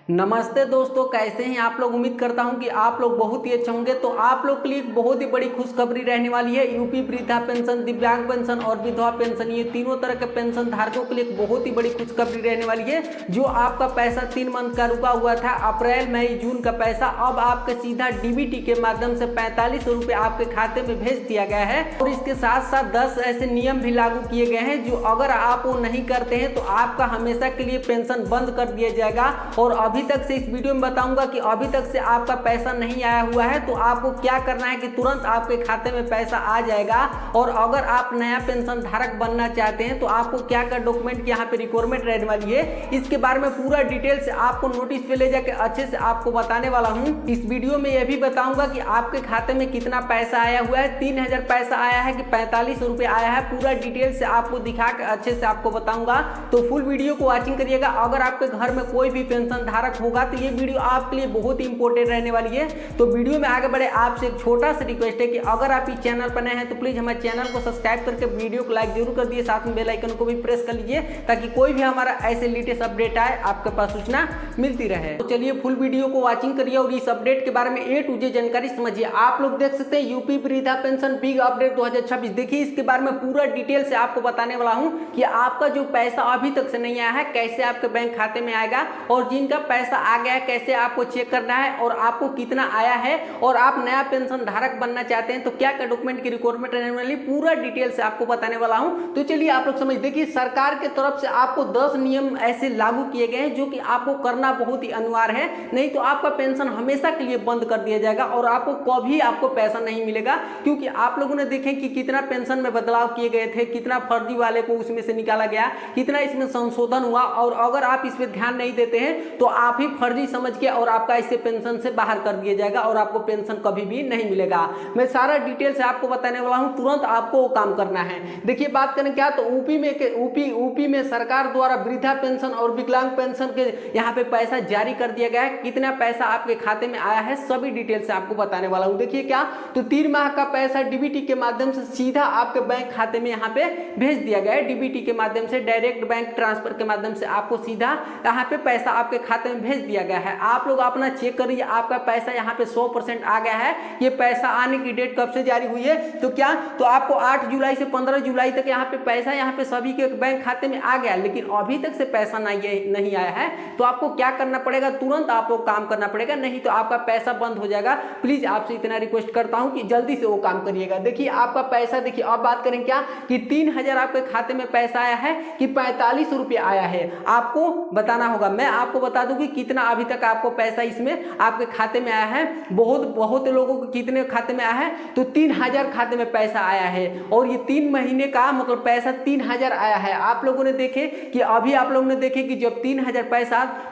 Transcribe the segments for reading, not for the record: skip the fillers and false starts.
नमस्ते दोस्तों, कैसे हैं आप लोग। उम्मीद करता हूं कि आप लोग बहुत ही अच्छे होंगे। तो आप लोग के लिए एक बहुत ही बड़ी खुशखबरी रहने वाली है। यूपी वृद्धा पेंशन, दिव्यांग पेंशन और विधवा पेंशन, ये तीनों तरह के पेंशन धारकों के लिए एक बहुत ही बड़ी खुशखबरी रहने वाली है। जो आपका पैसा 3 मंथ का रुका हुआ था, अप्रैल मई जून का पैसा, अब आपके सीधा डीबीटी के माध्यम से 45 रुपये आपके खाते में भेज दिया गया है। और इसके साथ साथ 10 ऐसे नियम भी लागू किए गए हैं जो अगर आप वो नहीं करते हैं तो आपका हमेशा के लिए पेंशन बंद कर दिया जाएगा। और अभी तक से इस वीडियो में बताऊंगा कि अभी तक से आपका पैसा नहीं आया हुआ है तो आपको क्या करना है कि तुरंत आपके खाते में पैसा आ जाएगा। और अगर आप नया पेंशन धारक बनना चाहते हैं तो आपको क्या क्या डॉक्यूमेंट की यहाँ पे रिक्वायरमेंट रहने वाली है, इसके बारे में पूरा डिटेल से आपको नोटिस पे ले जाकर अच्छे से आपको बताने वाला हूँ। इस वीडियो में यह भी बताऊंगा कि आपके खाते में कितना पैसा आया हुआ है, 3000 पैसा आया है कि 45 रुपये आया है, पूरा डिटेल से आपको दिखा के अच्छे से आपको बताऊंगा। तो फुल वीडियो को वॉचिंग करिएगा। अगर आपके घर में कोई भी पेंशन धारक होगा तो ये वीडियो आपके लिए बहुत ही इंपॉर्टेंट रहने वाली है। तो वीडियो में आगे बढ़े आपसे एक छोटा सा रिक्वेस्ट है कि अगर आप इस चैनल पर नए हैं तो प्लीज हमारे चैनल को सब्सक्राइब करके वीडियो को लाइक जरूर कर दिए, साथ में बेल आइकन को भी प्रेस कर लीजिए ताकि कोई भी हमारा ऐसे लेटेस्ट अपडेट आए आपके पास सूचना मिलती रहे। तो चलिए फुल वीडियो को वॉचिंग करिए और इस अपडेट के बारे में ए टू जेड जानकारी समझिए। आप लोग देख सकते हैं यूपी वृद्धा पेंशन बिग अपडेट 2026। देखिए इसके बारे में पूरा डिटेल से आपको बताने वाला हूं कि आपका जो पैसा अभी तक से नहीं आया है कैसे आपके बैंक खाते में आएगा, और जिनका पैसा आ गया है कैसे आपको चेक करना है, और आपको कितना आया है, और आप नया पेंशन धारक बनना चाहते हैं तो क्या क्या डॉक्यूमेंट की रिक्वायरमेंट रहने वाली, पूरा डिटेल से आपको बताने वाला हूं। तो चलिए आप लोग समझ। देखिए सरकार की तरफ से आपको 10 नियम ऐसे लागू किए गए हैं जो कि आपको करना बहुत ही अनिवार्य है, नहीं तो आपका पेंशन हमेशा के लिए बंद कर दिया जाएगा और आपको कभी आपको पैसा नहीं मिलेगा। क्योंकि आप लोगों ने देखें कि कितना पेंशन में बदलाव किए गए थे, कितना फर्जी वाले को उसमें से निकाला गया, कितना इसमें संशोधन हुआ, और अगर आप इस पर ध्यान नहीं देते हैं तो आप ही फर्जी समझ के और आपका इससे पेंशन से बाहर कर दिया जाएगा और आपको पेंशन कभी भी नहीं मिलेगा। मैं सारा डिटेल से आपको बताने वाला हूं, तुरंत आपको वो काम करना है। देखिए बात करें क्या, तो यूपी में सरकार द्वारा वृद्धा पेंशन और विकलांग पेंशन के यहाँ पे पैसा जारी कर दिया गया है। कितना पैसा आपके खाते में आया है सभी डिटेल से आपको बताने वाला हूँ। देखिए क्या, तो 3 माह का पैसा डीबीटी के माध्यम से सीधा आपके बैंक खाते में यहाँ पे भेज दिया गया है। डीबीटी के माध्यम से डायरेक्ट बैंक ट्रांसफर के माध्यम से आपको सीधा यहाँ पे पैसा आपके खाते में भेज दिया गया है। आप लोग अपना चेक करिए, आपका पैसा यहाँ पे 100% आ गया है। ये पैसा आने की डेट कब से जारी हुई है, तो क्या, तो आपको 8 जुलाई से 15 जुलाई तक यहाँ पे पैसा यहाँ पे सभी के बैंक खाते में आ गया, लेकिन अभी तक से पैसा नहीं आया है। तो आपको क्या करना पड़ेगा, तुरंत आपको काम करना पड़ेगा, नहीं तो आपका पैसा बंद हो जाएगा। प्लीज आपसे इतना रिक्वेस्ट करता हूँ कि जल्दी से वो काम करिएगा। देखिए आपका पैसा, देखिए अब बात करें क्या कि 3000 आपके खाते में पैसा आया है कि 45 रुपये आया है, आपको बताना होगा। मैं आपको बता दूं कि कितना अभी तक आपको पैसा इसमें आपके खाते में आया है। बहुत लोगों को कितने खाते में आया है, तो 3000 खाते में पैसा आया है। और ये 3 महीने का मतलब पैसा 3000 आया है। आप लोगों ने देखे कि अभी आप लोगों ने देखे कि जब 3000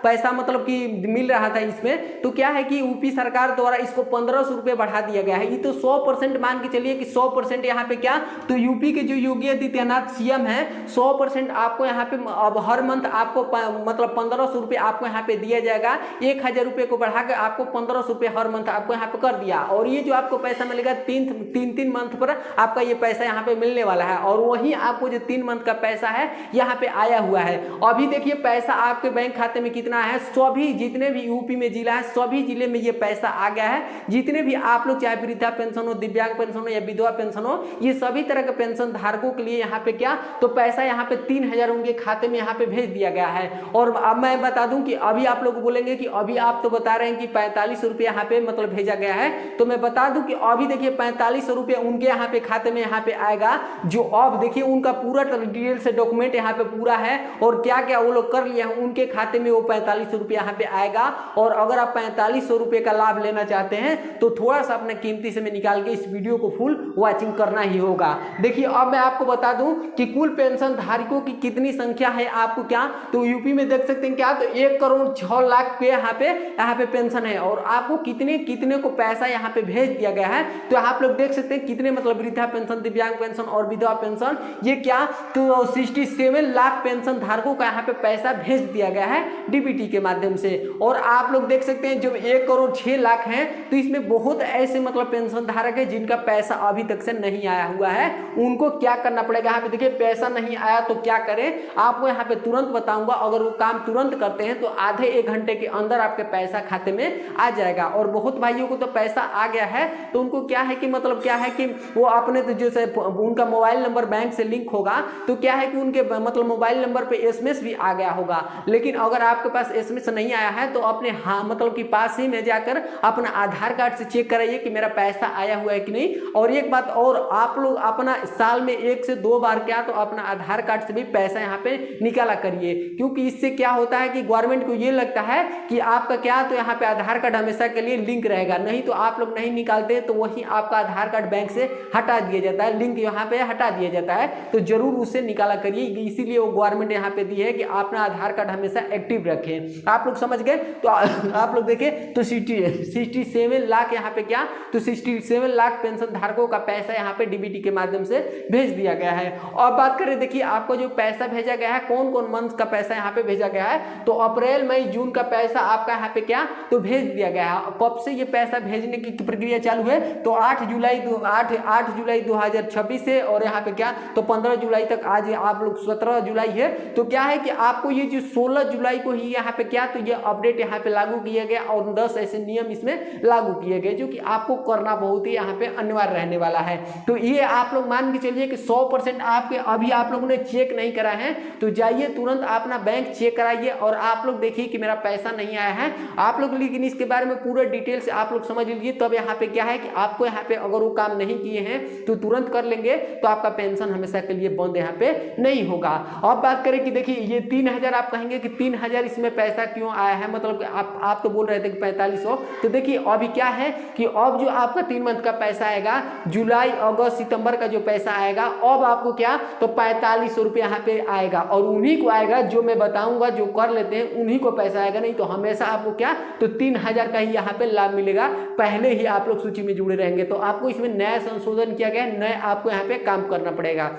पैसा मतलब कि मिल रहा था इसमें, तो क्या है कि यूपी सरकार द्वारा इसको 1500 रुपये बढ़ा दिया गया है। ये तो 100% मान के चलिए कि 100% यहाँ पे क्या, तो यूपी के जो योगी आदित्यनाथ सीएम है, 100% आपको यहाँ पे अब हर मंथ आपको मतलब 1500 रुपये आपको यहाँ पे दिया जाएगा। 1000 रुपये को बढ़ा के आपको 1500 रुपये हर मंथ आपको यहाँ पे कर दिया। और ये जो आपको पैसा मिलेगा 3 मंथ पर आपका ये पैसा यहाँ पे मिलने वाला है। और वहीं आपको जो 3 मंथ का पैसा है यहाँ पे आया हुआ है। अभी देखिए पैसा आपके बैंक खाते में कितना है, सभी जितने भी यूपी में जिला है सभी जिले में ये पैसा आ गया है। जितने भी आप लोग चाहे वृद्धा पेंशन हो, दिव्यांग पेंशन हो या विधवा पेंशन हो, ये सभी तरह के पेंशन धारकों के लिए यहाँ पे क्या, तो पैसा यहाँ पे 3000 उनके खाते में यहाँ पे भेज दिया गया है। और अब मैं बता दूं कि अभी आप लोग बोलेंगे कि अभी आप तो बता रहे हैं कि 45 रुपये यहाँ पे मतलब भेजा गया है, तो मैं बता दूं कि अभी देखिए 45 रुपये उनके यहाँ पे खाते में यहाँ पे आएगा। जो अब देखिए उनका पूरा डिटेल से डॉक्यूमेंट यहाँ पे पूरा है और क्या क्या वो लोग कर लिए हैं, उनके खाते में वो 45 रुपये यहाँ पे आएगा। और अगर आप 4500 रुपये का लाभ लेना चाहते हैं तो थोड़ा सा अपने कीमती समय निकाल के इस वीडियो को फुल वॉचिंग करना ही होगा। देखिए अब मैं आपको बता दूं कि कुल पेंशन धारकों की कितनी संख्या है, आपको क्या, तो यूपी में देख सकते हैं क्या, तो 1,06,00,000 के यहाँ पे पेंशन है। और आपको कितने को पैसा यहाँ पे भेज दिया गया है, तो आप लोग देख सकते हैं कितने, मतलब वृद्धा पेंशन, दिव्यांग पेंशन और विधवा पेंशन, ये क्या, तो 67 लाख पेंशन धारकों का यहाँ पे पैसा भेज दिया गया है डीबीटी के माध्यम से। और आप लोग देख सकते हैं जब 1,06,00,000 हैं तो इसमें बहुत ऐसे मतलब पेंशन धारक है जिनका पैसा अभी तक से नहीं आया हुआ है। उनको क्या करना पड़ेगा, यहाँ पे देखिए पैसा नहीं आया तो क्या करें, आपको यहाँ पे तुरंत बताऊंगा। अगर वो काम तुरंत करते हैं तो आधे एक घंटे के अंदर आपके पैसा खाते में आ जाएगा। और बहुत भाइयों को तो पैसा आ गया है तो उनको क्या है कि मतलब क्या है कि वो अपने तो जैसे उनका मोबाइल नंबर बैंक से लिंक होगा तो क्या है कि उनके मतलब मोबाइल नंबर पे एसएमएस भी आ गया होगा। लेकिन अगर आपके पास एसएमएस नहीं आया है तो अपने हाँ मतलब कि पास ही में जाकर अपना आधार कार्ड से चेक कराइए कि मेरा पैसा आया हुआ है कि नहीं। और एक बात और, आप लोग अपना साल में 1 से 2 बार क्या तो अपना आधार कार्ड से भी पैसा यहाँ पे निकाला करिए, क्योंकि इससे क्या होता है कि गवर्नमेंट को ये लगता है कि आपका क्या तो यहाँ पे आधार कार्ड हमेशा के लिए लिंक रहेगा। नहीं तो आप लोग नहीं निकालते तो वही आपका आधार कार्ड बैंक से हटा दिया जाता है, लिंक यहाँ पे हटा दिया जाता है। तो जरूर उससे निकाला करिए, इसीलिए वो गवर्नमेंट यहाँ पे दी है कि अपना आधार कार्ड हमेशा एक्टिव रखें। आप लोग समझ गए। तो आप लोग देखें तो 67 लाख यहाँ पे क्या तो 67 लाख पेंशन धारकों का पैसा यहाँ पे डीबीटी के माध्यम से भेज दिया गया है। और बात करें देखिए आपको जो पैसा भेजा गया है कौन कौन मंथ का पैसा यहाँ पे भेजा गया है, तो अप्रैल मई जून का पैसा आपका यहाँ पे क्या तो भेज दिया गया है। कब से ये पैसा भेजने की प्रक्रिया चालू है तो 8 जुलाई 2026 से, और यहाँ पे क्या तो 15 जुलाई तक, आज आप लोग 17 जुलाई है। तो क्या है कि आपको ये जो 16 जुलाई को ही यहाँ पे क्या तो ये अपडेट यहाँ पे लागू किया गया और 10 ऐसे नियम इसमें लागू किए गए जो कि आपको करना बहुत ही यहाँ पे अनिवार्य रहने वाला है। तो ये आप लोग मान के चलिए कि 100% आपके अभी आप लोगों ने चेक नहीं करा है तो जाइए तुरंत अपना बैंक चेक कराइए और आप लोग देखिए कि मेरा पैसा नहीं आया है आप लोग। लेकिन इसके बारे में पूरा डिटेल से आप लोग समझ लीजिए, तब यहाँ पे क्या है कि आपको यहाँ पे अगर वो काम नहीं किए हैं तो तुरंत कर लेंगे तो आपका पेंशन हमेशा के लिए बंद यहाँ पे नहीं होगा। अब बात करें कि देखिए ये 3000 आप कहेंगे कि 3000 इसमें पैसा क्यों आया है, मतलब कि आप तो बोल रहे थे कि 4500। तो देखिए अभी क्या है कि अब जो आपका 3 मंथ का पैसा आएगा, जुलाई अगस्त सितंबर का जो पैसा आएगा, अब आपको क्या तो 4500 रुपये यहाँ पे आएगा। और उन्हीं को आएगा जो मैं बताऊंगा, जो कर लेते हैं उन्हीं को पैसा आएगा, नहीं तो हमेशा आपको क्या तो 3000 का ही यहाँ पे लाभ मिलेगा। पहले ही आप लोग सूची में जुड़े रहेंगे तो आपको इसमें नया संशोधन किया गया है, नए आपको यहाँ पे काम करना पड़ेगा।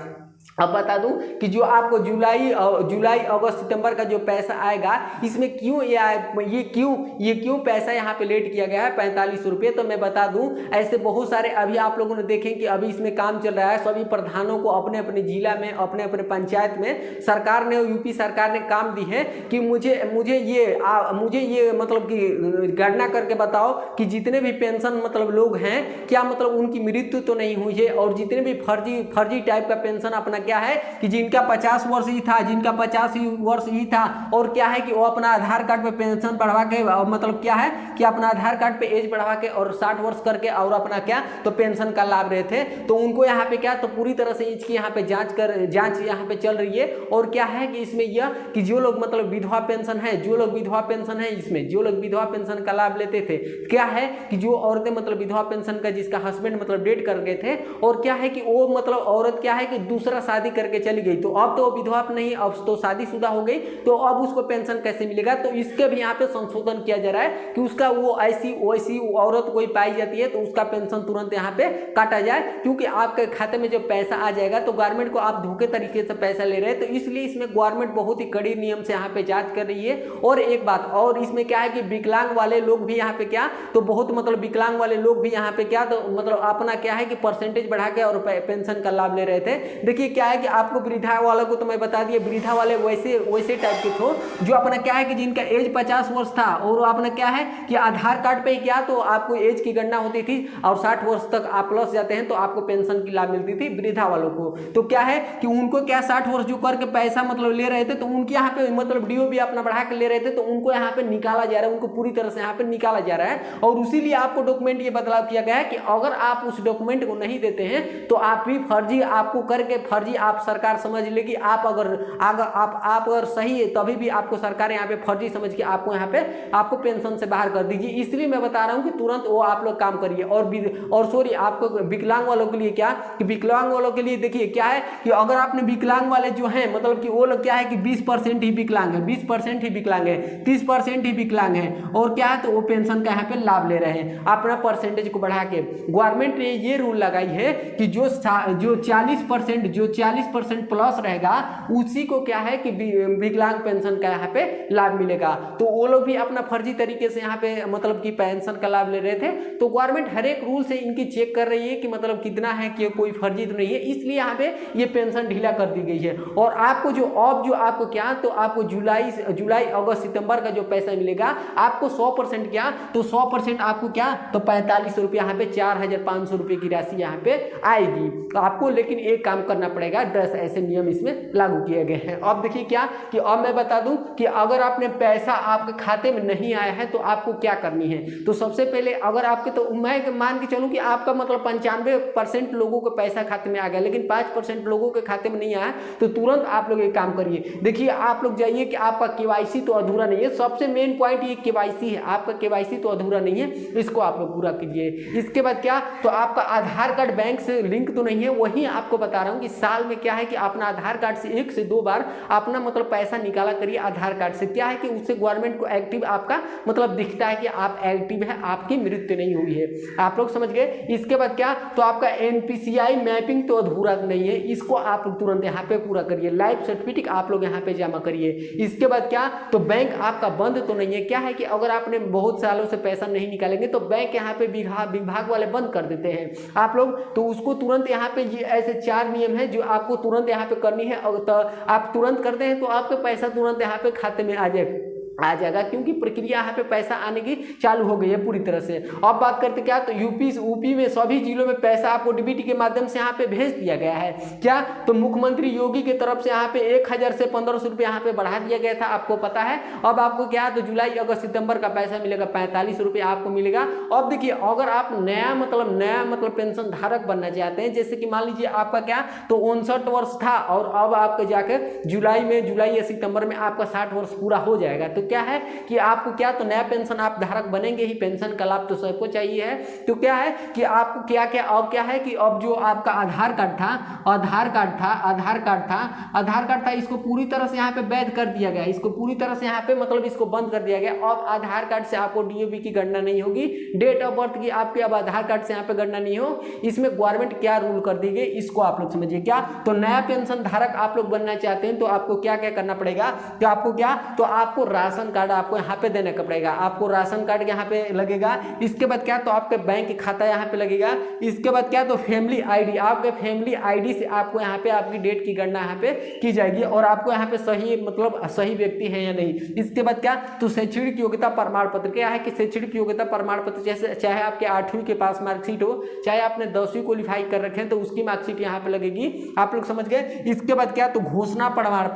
अब बता दूं कि जो आपको जुलाई अगस्त सितंबर का जो पैसा आएगा इसमें क्यों ये क्यों पैसा यहाँ पे लेट किया गया है 4500 रुपये। तो मैं बता दूं ऐसे बहुत सारे अभी आप लोगों ने देखें कि अभी इसमें काम चल रहा है। सभी प्रधानों को अपने अपने जिला में अपने अपने पंचायत में सरकार ने यूपी सरकार ने काम दी है कि मुझे ये मतलब कि गणना करके बताओ कि जितने भी पेंशन मतलब लोग हैं क्या मतलब उनकी मृत्यु तो नहीं हुई है, और जितने भी फर्जी टाइप का पेंशन अपना क्या है कि जिनका 50 वर्ष ही था, जिनका 50 वर्ष ही था, और क्या है कि वो अपना आधार कार्ड पे पेंशन बढ़वा के मतलब क्या है कि अपना आधार कार्ड पे एज बढ़वा के और 60 वर्ष करके और अपना क्या तो पेंशन का लाभ रहे थे। तो उनको यहाँ पे क्या तो पूरी तरह से इसकी यहाँ पे जांच यहाँ पे चल रही है। और क्या है कि इसमें यह कि जो लोग मतलब विधवा पेंशन है, इसमें जो लोग विधवा पेंशन का लाभ लेते थे, क्या है कि जो औरतें मतलब विधवा पेंशन का जिसका हस्बैंड मतलब डेड कर गए थे, और क्या है कि वो मतलब औरत क्या है कि दूसरा शादी करके चली गई, तो अब तो विधवा नहीं, अब तो शादीशुदा हो गई, तो अब उसको पेंशन कैसे मिलेगा। तो इसके भी यहाँ पे संशोधन किया जा रहा है कि उसका वो ऐसी औरत कोई पाई जाती है तो उसका पेंशन तुरंत यहाँ पे काटा जाए, क्योंकि आपके खाते में जब पैसा आ जाएगा तो गवर्नमेंट को आप धोखे तरीके से पैसा ले रहे हैं। तो इसलिए इसमें गवर्नमेंट बहुत ही कड़ी नियम से यहाँ पे जांच कर रही है। और एक बात और इसमें क्या है कि विकलांग वाले लोग भी यहाँ पे क्या तो बहुत मतलब विकलांग वाले लोग भी यहाँ पे क्या तो मतलब अपना क्या है कि परसेंटेज बढ़ा के और पेंशन का लाभ ले रहे थे। देखिए क्या है कि आपको वृद्धा वालों को तो मैं बता दिया, वृद्धा वाले वैसे टाइप के थे जो अपना क्या है कि जिनका एज 50 वर्ष था, और अपना क्या है कि आधार कार्ड पे क्या तो आपको एज की गणना होती थी और 60 वर्ष तक आप प्लस जाते हैं तो आपको पेंशन की लाभ मिलती थी वृद्धा वालों को। तो क्या है कि उनको क्या 60 वर्ष जो करके पैसा मतलब ले रहे थे तो उनके यहाँ पे मतलब डीओ भी अपना बढ़ा के ले रहे थे, तो उनको यहाँ पे निकाला जा रहा है, उनको पूरी तरह से यहाँ पे निकाला जा रहा है। और इसीलिए आपको डॉक्यूमेंट ये बदलाव किया गया है कि अगर आप उस डॉक्यूमेंट को नहीं देते हैं तो आप भी फर्जी आपको करके फर्जी आप सरकार समझ लेगी। आप अगर सही है तभी भी आपको सरकार यहाँ पे फर्जी समझ के आपको यहाँ पे आपको पेंशन से बाहर कर दीजिए। इसलिए मैं बता रहा हूँ कि तुरंत वो आप लोग काम करिए। और सॉरी आपको विकलांग वालों के लिए क्या कि विकलांग वालों के लिए देखिए क्या है कि अगर आपने विकलांग वाले जो हैं मतलब कि वो लोग क्या है कि 20% ही विकलांग है, 20% ही विकलांग है, 30% ही विकलांग है, और क्या है तो वो पेंशन का यहाँ पे लाभ ले रहे हैं अपना परसेंटेज को बढ़ा के। गवर्नमेंट ने ये रूल लगाई है कि जो 40% 40% प्लस रहेगा उसी को क्या है कि विकलांग पेंशन का यहाँ पे लाभ मिलेगा। तो वो लोग भी अपना फर्जी तरीके से यहाँ पे मतलब कि पेंशन का लाभ ले रहे थे। तो गवर्नमेंट हर एक रूल से इनकी चेक कर रही है कि मतलब कितना है कि कोई फर्जी तो नहीं है, इसलिए यहाँ पे ये पेंशन ढीला कर दी गई है। और आपको जो आपको क्या तो आपको जुलाई अगस्त सितंबर का जो पैसा मिलेगा आपको 100% क्या तो 100% आपको क्या तो 45 रुपये यहाँ पे 4,500 रुपये की राशि यहाँ पे आएगी। तो आपको लेकिन एक काम करना पड़ेगा, 10 ऐसे नियम इसमें लागू किए गए हैं। अब देखिए क्या कि अब मैं बता दूं कि अगर आपने पैसा आपके खाते में नहीं आया है तो आपको क्या करनी है। तो सबसे पहले अगर आपके तो मैं मान के चलूं कि आपका मतलब 95% लोगों को पैसा खाते में आ गया लेकिन 5% लोगों के खाते में नहीं आया, तो तुरंत आप लोग एक काम करिए। देखिए आप लोग जाइए कि आपका केवाईसी तो अधूरा नहीं है, सबसे मेन पॉइंट ये केवाईसी है, आपका केवाईसी तो अधूरा नहीं है, इसको आप लोग पूरा कीजिए। इसके बाद क्या तो आपका आधार कार्ड बैंक से लिंक तो नहीं है, वही आपको बता रहा हूँ कि साल में क्या है कि अपना आधार कार्ड से 1 से 2 बार अपना मतलब पैसा निकाला करिए आधार कार्ड से। क्या है कि उससे गवर्नमेंट को एक्टिव आपका मतलब दिखता है कि आप एक्टिव है, आपकी मृत्यु नहीं हुई है। आप लोग समझ गए। इसके बाद क्या तो आपका एनपीसीआई मैपिंग तो अधूरा नहीं है, इसको आप तुरंत यहाँ पे पूरा करिए। लाइफ सर्टिफिकेट आप लोग यहाँ पे जमा करिए। इसके बाद क्या तो बैंक आपका बंद तो नहीं है। क्या है कि अगर आपने बहुत सालों से पैसा नहीं निकालेंगे तो बैंक यहाँ पे विभाग वाले बंद कर देते हैं आप लोग, तो उसको तुरंत यहाँ पे ये ऐसे 4 नियम है जो आपको तुरंत यहाँ पे करनी है। तो आप तुरंत करते हैं तो आपका पैसा तुरंत यहाँ पे खाते में आ जाएगा क्योंकि प्रक्रिया यहाँ पे पैसा आने की चालू हो गई है पूरी तरह से। अब बात करते क्या तो यूपी में सभी जिलों में पैसा आपको डीबीटी के माध्यम से यहाँ पे भेज दिया गया है। क्या तो मुख्यमंत्री योगी की तरफ से यहाँ पे 1000 से 1500 रुपये यहाँ पे बढ़ा दिया गया था, आपको पता है। अब आपको क्या तो जुलाई अगस्त सितंबर का पैसा मिलेगा 45 रुपये आपको मिलेगा। अब देखिए अगर आप नया मतलब पेंशन धारक बनना चाहते हैं, जैसे कि मान लीजिए आपका क्या तो 59 वर्ष था और अब आपके जाकर जुलाई या सितंबर में आपका 60 वर्ष पूरा हो जाएगा, तो क्या है कि आपको क्या तो नया पेंशन आप धारक बनेंगे ही, पेंशन का लाभ तो सबको चाहिए है। तो क्या है कि आपको क्या अब क्या है कि अब जो आपका आधार कार्ड था इसको पूरी तरह से यहाँ पे वैध कर दिया गया, इसको पूरी तरह से यहाँ पे मतलब इसको बंद कर दिया गया। अब आधार कार्ड से आपको डीओबी की गणना नहीं होगी, डेट ऑफ बर्थ की आपके अब आधार कार्ड से यहाँ पे गणना नहीं हो। इसमें गवर्नमेंट क्या रूल कर दी गई इसको आप लोग समझिए। क्या तो नया पेंशन धारक आप लोग बनना चाहते हैं तो आपको क्या करना पड़ेगा, तो आपको क्या तो आपको राशन कार्ड आपको यहाँ पे देने का पड़ेगा, आपको राशन कार्ड यहाँ पे लगेगा। इसके बाद क्या तो आपके बैंक खाता यहाँ पे लगेगा। इसके बाद क्या तो फैमिली आईडी, आपके फैमिली आईडी से आपको यहाँ पे आपकी डेट की गणना यहाँ पे की जाएगी और आपको यहाँ पे सही व्यक्ति है या नहीं। इसके बाद क्या तो शैक्षणिक योग्यता प्रमाण पत्र, क्या है कि शैक्षणिक योग्यता प्रमाण पत्र जैसे चाहे आपके 8वीं के पास मार्कशीट हो, चाहे आपने 10वीं क्वालिफाई कर रखे हैं तो उसकी मार्कशीट यहाँ पे लगेगी। आप लोग समझ गए। इसके बाद क्या तो घोषणा प्रमाण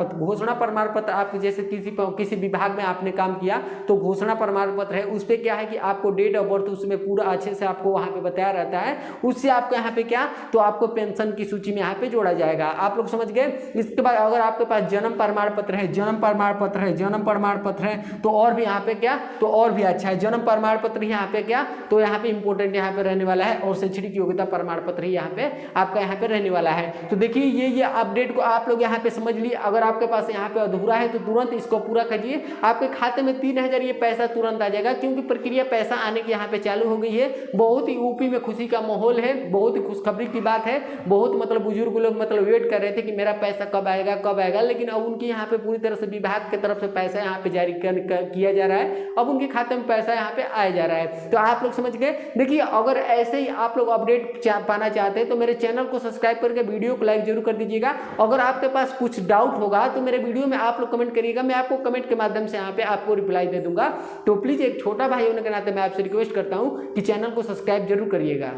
पत्र आपके जैसे किसी विभाग में आपने काम किया तो घोषणा प्रमाण पत्र है, उस पर क्या है कि आपको डेट ऑफ बर्थ उसमें पूरा अच्छे से आपको वहां पे बताया रहता है, उससे आपको यहाँ पे क्या तो आपको पेंशन की सूची में यहाँ पे जोड़ा जाएगा। आप लोग समझ गए। इसके बाद अगर आपके पास जन्म प्रमाण पत्र है तो और भी यहाँ पे क्या तो और भी अच्छा है। जन्म प्रमाण पत्र यहाँ पे क्या तो यहाँ पे इंपॉर्टेंट यहाँ पे रहने वाला है और शैक्षणिक योग्यता प्रमाण पत्र ही यहाँ पे आपका यहाँ पे रहने वाला है। तो देखिए ये अपडेट को आप लोग यहाँ पे समझ लिए। अगर आपके पास यहाँ पे अधूरा है तो तुरंत इसको पूरा कीजिए, आपके खाते में 3000 ये पैसा तुरंत आ जाएगा क्योंकि प्रक्रिया पैसा आने की यहाँ पे चालू हो गई है। बहुत ही यूपी में खुशी का माहौल है, बहुत ही खुशखबरी की बात है। बहुत मतलब बुजुर्ग लोग मतलब वेट कर रहे थे कि मेरा पैसा कब आएगा, लेकिन अब उनकी यहाँ पे पूरी तरह से विभाग की तरफ से पैसा यहाँ पे जारी किया जा रहा है, अब उनके खाते में पैसा यहाँ पे आया जा रहा है। तो आप लोग समझ गए। देखिए अगर ऐसे ही आप लोग अपडेट पाना चाहते हैं तो मेरे चैनल को सब्सक्राइब करके वीडियो को लाइक जरूर कर दीजिएगा। अगर आपके पास कुछ डाउट होगा तो मेरे वीडियो में आप लोग कमेंट करिएगा, मैं आपको कमेंट के माध्यम से यहाँ पे आपको रिप्लाई दे दूंगा। तो प्लीज एक छोटा भाई होने के नाते मैं आपसे रिक्वेस्ट करता हूँ कि चैनल को सब्सक्राइब जरूर करिएगा।